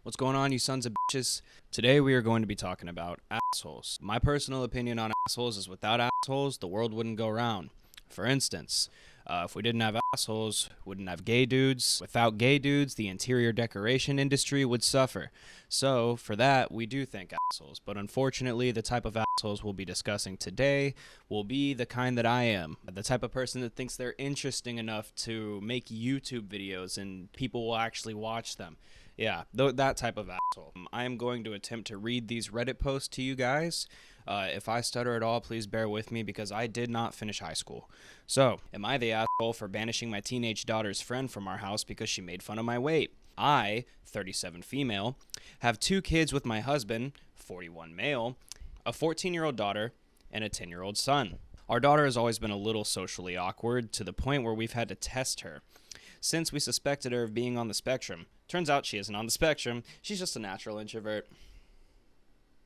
What's going on, you sons of bitches? Today we are going to be talking about assholes. My personal opinion on assholes is without assholes, the world wouldn't go round. For instance, if we didn't have assholes, wouldn't have gay dudes. Without gay dudes, the interior decoration industry would suffer. So, for that, we do think assholes. But unfortunately, the type of assholes we'll be discussing today will be the kind that I am. The type of person that thinks they're interesting enough to make YouTube videos and people will actually watch them. Yeah, that type of asshole. I am going to attempt to read these Reddit posts to you guys. If I stutter at all, please bear with me because I did not finish high school. So, am I the asshole for banishing my teenage daughter's friend from our house because she made fun of my weight? I, 37 female, have 2 kids with my husband, 41 male, a 14-year-old daughter, and a 10-year-old son. Our daughter has always been a little socially awkward to the point where we've had to test her, since we suspected her of being on the spectrum. Turns out she isn't on the spectrum, she's just a natural introvert.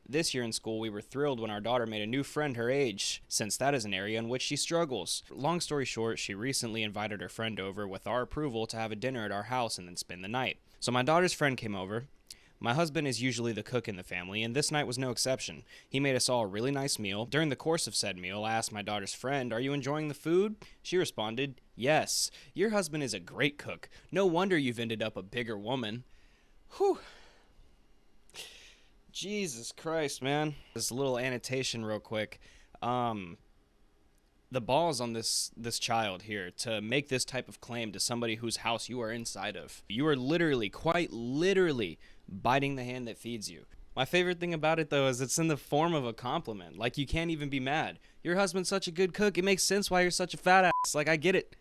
This year in school, we were thrilled when our daughter made a new friend her age, since that is an area in which she struggles. Long story short, she recently invited her friend over with our approval to have a dinner at our house and then spend the night. So my daughter's friend came over. My husband is usually the cook in the family, and this night was no exception. He made us all a really nice meal. During the course of said meal, I asked my daughter's friend, "Are you enjoying the food?" She responded, "Yes. Your husband is a great cook. No wonder you've ended up a bigger woman." Whew. Jesus Christ, man. This little annotation real quick. The balls on this child here to make this type of claim to somebody whose house you are inside of. You are literally, quite literally, biting the hand that feeds you. My favorite thing about it, though, is it's in the form of a compliment. Like, you can't even be mad. Your husband's such a good cook. It makes sense why you're such a fat ass. Like, I get it.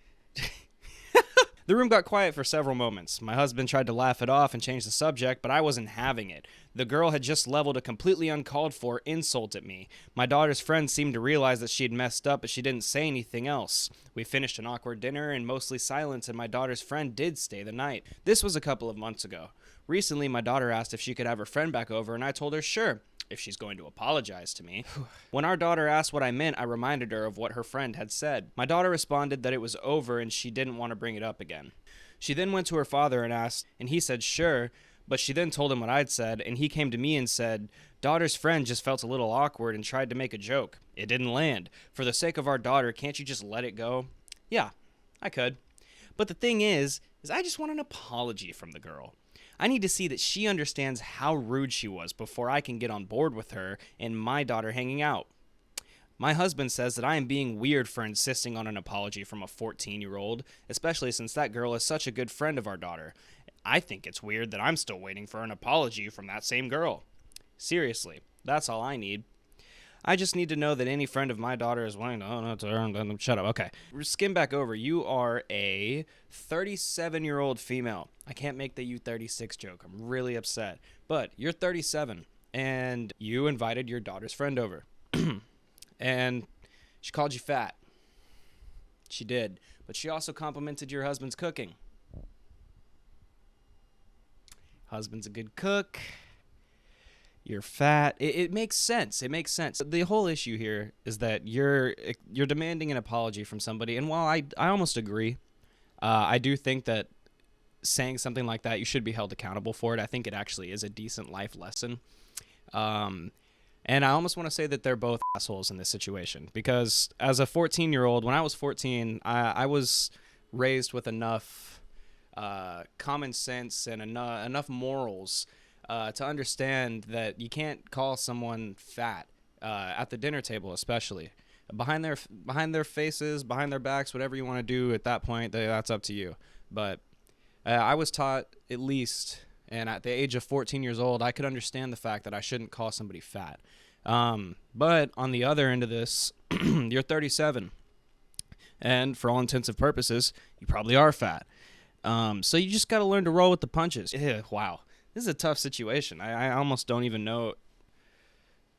The room got quiet for several moments. My husband tried to laugh it off and change the subject, but I wasn't having it. The girl had just leveled a completely uncalled for insult at me. My daughter's friend seemed to realize that she had messed up, but she didn't say anything else. We finished an awkward dinner in mostly silence, and my daughter's friend did stay the night. This was a couple of months ago. Recently, my daughter asked if she could have her friend back over, and I told her sure, if she's going to apologize to me. When our daughter asked what I meant, I reminded her of what her friend had said. My daughter responded that it was over and she didn't want to bring it up again. She then went to her father and asked, and he said sure, but she then told him what I'd said, and he came to me and said, "Daughter's friend just felt a little awkward and tried to make a joke. It didn't land. For the sake of our daughter, can't you just let it go?" Yeah, I could. But the thing is I just want an apology from the girl. I need to see that she understands how rude she was before I can get on board with her and my daughter hanging out. My husband says that I am being weird for insisting on an apology from a 14-year-old, especially since that girl is such a good friend of our daughter. I think it's weird that I'm still waiting for an apology from that same girl. Seriously, that's all I need. I just need to know that any friend of my daughter is willing to... Shut up. Okay. Skim back over. You are a 37-year-old female. I can't make the U36 joke. I'm really upset. But you're 37, and you invited your daughter's friend over. And she called you fat. She did. But she also complimented your husband's cooking. Husband's a good cook. You're fat. It makes sense. It makes sense. The whole issue here is that you're demanding an apology from somebody, and while I almost agree, I do think that saying something like that, you should be held accountable for it. I think it actually is a decent life lesson. And I almost want to say that they're both assholes in this situation, because as a 14-year-old, when I was 14, I was raised with enough common sense and enough morals to understand that you can't call someone fat at the dinner table, especially behind their faces, behind their backs, whatever you want to do at that point. That's up to you. But I was taught, at least, and at the age of 14 years old, I could understand the fact that I shouldn't call somebody fat. But on the other end of this, you're 37, and for all intents and purposes, you probably are fat. So you just got to learn to roll with the punches. Wow. This is a tough situation. I almost don't even know.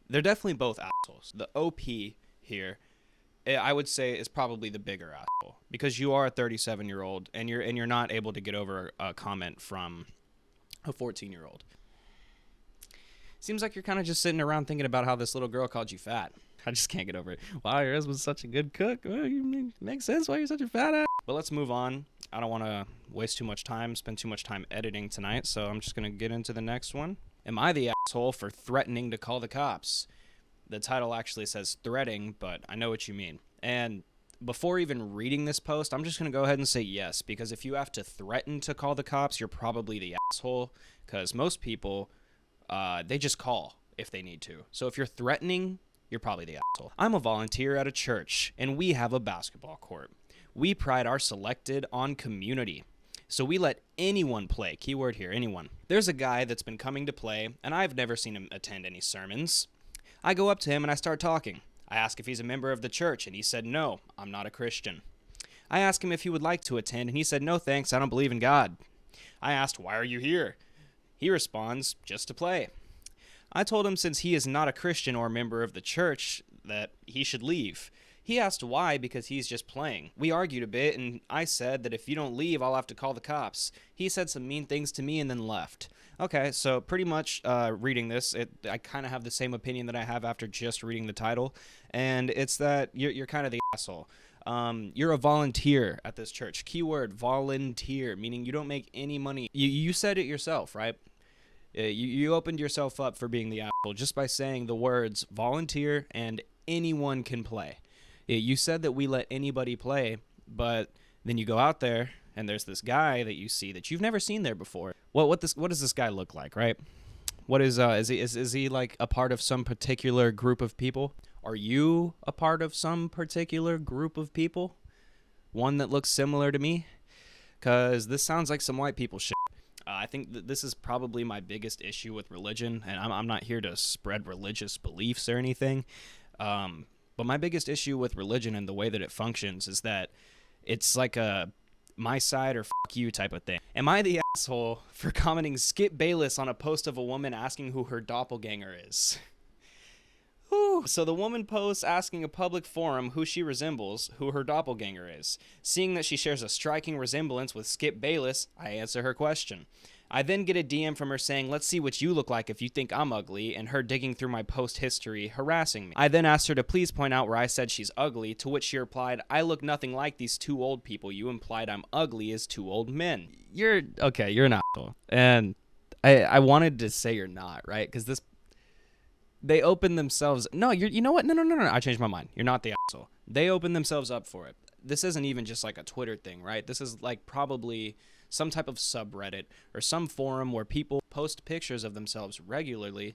They're definitely both assholes. The OP here, I would say, is probably the bigger asshole, because you are a 37-year-old and you're not able to get over a comment from a 14-year-old. Seems like you're kind of just sitting around thinking about how this little girl called you fat. I just can't get over it. Wow, your husband's such a good cook. Well, it makes sense why you're such a fat ass. But let's move on. I don't want to waste too much time, spend too much time editing tonight, so I'm just going to get into the next one. Am I the asshole for threatening to call the cops? The title actually says threatening, but I know what you mean. And before even reading this post, I'm just going to go ahead and say yes, because if you have to threaten to call the cops, you're probably the asshole, because most people, they just call if they need to. So if you're threatening, you're probably the asshole. I'm a volunteer at a church, and we have a basketball court. We pride our selected on community. So we let anyone play. Keyword here, anyone. There's a guy that's been coming to play, and I've never seen him attend any sermons. I go up to him and I start talking. I ask if he's a member of the church, and he said, no, I'm not a Christian. I asked him if he would like to attend, and he said, no thanks, I don't believe in God. I asked, why are you here? He responds, just to play. I told him since he is not a Christian or a member of the church that he should leave. He asked why, because he's just playing. We argued a bit, and I said that if you don't leave, I'll have to call the cops. He said some mean things to me and then left. Okay, so pretty much reading this, I kind of have the same opinion that I have after just reading the title, and it's that you're kind of the asshole. You're a volunteer at this church. Keyword, volunteer, meaning you don't make any money. You said it yourself, right? You opened yourself up for being the asshole just by saying the words volunteer and anyone can play. You said that we let anybody play, but then you go out there and there's this guy that you see that you've never seen there before. Well, what does this guy look like, right? What is he like a part of some particular group of people? Are you a part of some particular group of people? One that looks similar to me? Because this sounds like some white people shit. I think that this is probably my biggest issue with religion, and I'm not here to spread religious beliefs or anything. But my biggest issue with religion and the way that it functions is that it's like a my side or fuck you type of thing. Am I the asshole for commenting skip Bayless on a post of a woman asking who her doppelganger is? Whew. So the woman posts asking a public forum who she resembles, who her doppelganger is. Seeing that she shares a striking resemblance with Skip Bayless, I answer her question. I then get a DM from her saying, let's see what you look like if you think I'm ugly, and her digging through my post history, harassing me. I then asked her to please point out where I said she's ugly, to which she replied, I look nothing like these two old people. You implied I'm ugly as two old men. You're an asshole. And I wanted to say you're not, right? Because they open themselves. No, you know what? No. I changed my mind. You're not the asshole. They open themselves up for it. This isn't even just like a Twitter thing, right? This is like probably some type of subreddit or some forum where people post pictures of themselves regularly,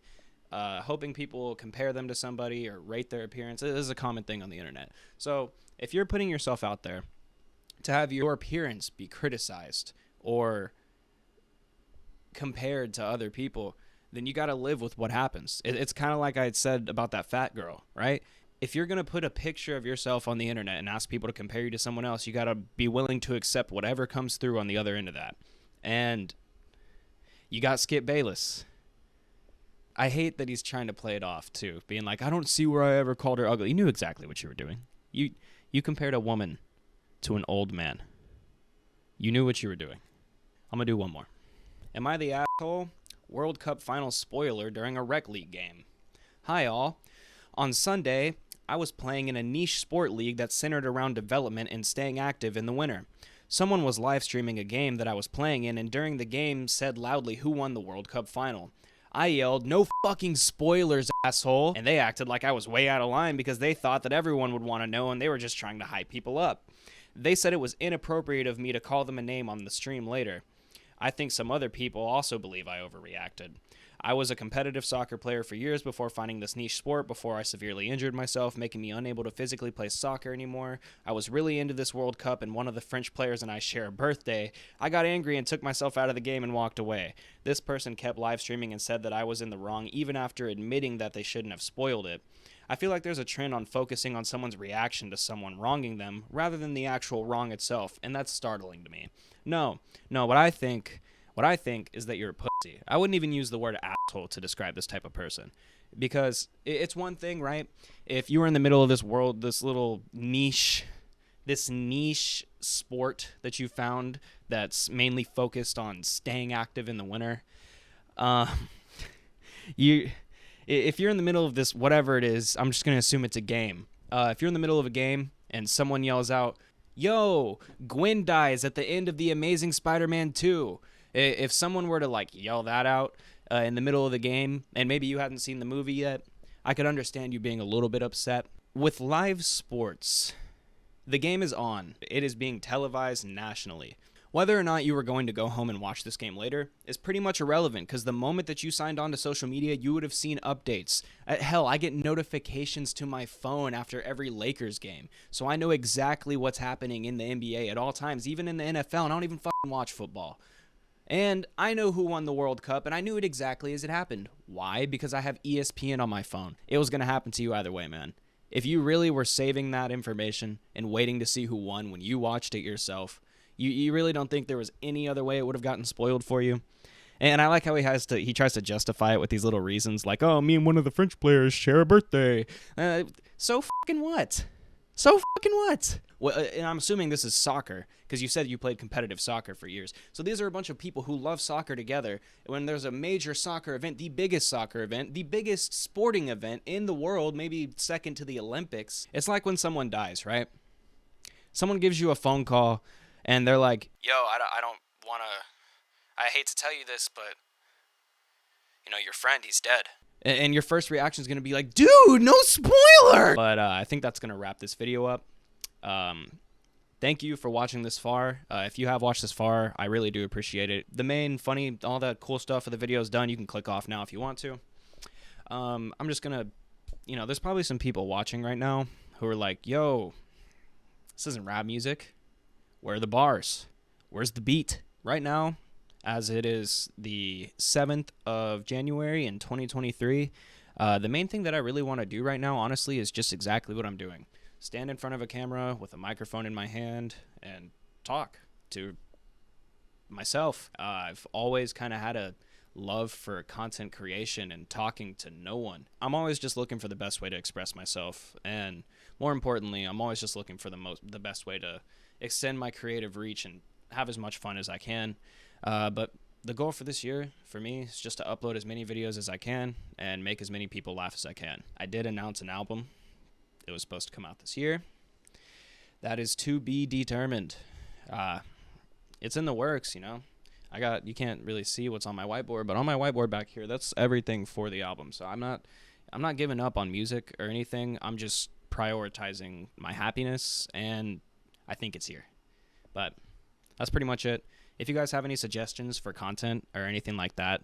hoping people compare them to somebody or rate their appearance. This is a common thing on the internet. So if you're putting yourself out there to have your appearance be criticized or compared to other people, then you got to live with what happens. It's kind of like I had said about that fat girl, right? If you're going to put a picture of yourself on the internet and ask people to compare you to someone else, you got to be willing to accept whatever comes through on the other end of that. And you got Skip Bayless. I hate that he's trying to play it off, too, being like, I don't see where I ever called her ugly. You knew exactly what you were doing. You compared a woman to an old man. You knew what you were doing. I'm going to do one more. Am I the asshole? World Cup final spoiler during a rec league game. Hi, all. On Sunday, I was playing in a niche sport league that centered around development and staying active in the winter. Someone was live streaming a game that I was playing in, and during the game said loudly who won the World Cup final. I yelled, no fucking spoilers, asshole, and they acted like I was way out of line because they thought that everyone would want to know and they were just trying to hype people up. They said it was inappropriate of me to call them a name on the stream later. I think some other people also believe I overreacted. I was a competitive soccer player for years before finding this niche sport before I severely injured myself, making me unable to physically play soccer anymore. I was really into this World Cup, and one of the French players and I share a birthday. I got angry and took myself out of the game and walked away. This person kept live streaming and said that I was in the wrong even after admitting that they shouldn't have spoiled it. I feel like there's a trend on focusing on someone's reaction to someone wronging them rather than the actual wrong itself, and that's startling to me. No, what I think is that you're a pussy. I wouldn't even use the word asshole to describe this type of person. Because it's one thing, right? If you were in the middle of this world, this niche sport that you found that's mainly focused on staying active in the winter, if you're in the middle of this, whatever it is, I'm just going to assume it's a game. If you're in the middle of a game and someone yells out, yo, Gwen dies at the end of The Amazing Spider-Man 2. If someone were to like yell that out in the middle of the game, and maybe you hadn't seen the movie yet, I could understand you being a little bit upset. With live sports, the game is on. It is being televised nationally. Whether or not you were going to go home and watch this game later is pretty much irrelevant, because the moment that you signed on to social media, you would have seen updates. Hell, I get notifications to my phone after every Lakers game, so I know exactly what's happening in the NBA at all times, even in the NFL, and I don't even fucking watch football. And I know who won the World Cup, and I knew it exactly as it happened. Why? Because I have ESPN on my phone. It was going to happen to you either way, man. If you really were saving that information and waiting to see who won when you watched it yourself, you really don't think there was any other way it would have gotten spoiled for you? And I like how he tries to justify it with these little reasons like, oh, me and one of the French players share a birthday. So fucking what? So fucking what? Well, and I'm assuming this is soccer, because you said you played competitive soccer for years. So these are a bunch of people who love soccer together. When there's a major soccer event, the biggest soccer event, the biggest sporting event in the world, maybe second to the Olympics, it's like when someone dies, right? Someone gives you a phone call, and they're like, yo, I don't want to, I hate to tell you this, but, you know, your friend, he's dead. And your first reaction is going to be like, dude, no spoiler! But I think that's going to wrap this video up. Thank you for watching this far. If you have watched this far, I really do appreciate it. The main, funny, all that cool stuff of the video is done. You can click off now if you want to. I'm just going to, you know, there's probably some people watching right now who are like, yo, this isn't rap music. Where are the bars? Where's the beat? Right now, as it is the 7th of January in 2023, the main thing that I really want to do right now, honestly, is just exactly what I'm doing. Stand in front of a camera with a microphone in my hand and talk to myself. I've always kind of had a love for content creation and talking to no one. I'm always just looking for the best way to express myself, and more importantly, I'm always just looking for the best way to extend my creative reach and have as much fun as I can. But the goal for this year, for me, is just to upload as many videos as I can and make as many people laugh as I can. I did announce an album. It was supposed to come out this year. That is to be determined. It's in the works, you know. You can't really see what's on my whiteboard, but on my whiteboard back here, that's everything for the album. So I'm not giving up on music or anything. I'm just prioritizing my happiness, and I think it's here. But that's pretty much it. If you guys have any suggestions for content or anything like that,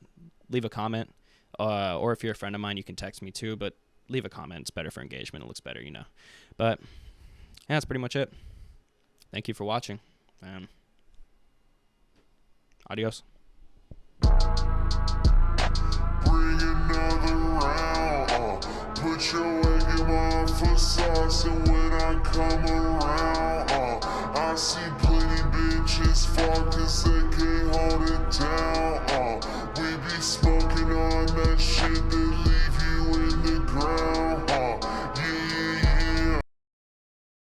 leave a comment. Or if you're a friend of mine, you can text me too, but leave a comment. It's better for engagement. It looks better, you know. But yeah, that's pretty much it. Thank you for watching. Adios. Bring another round, put your egg in my for sauce, and when I come around, I see plenty bitches fall 'cause they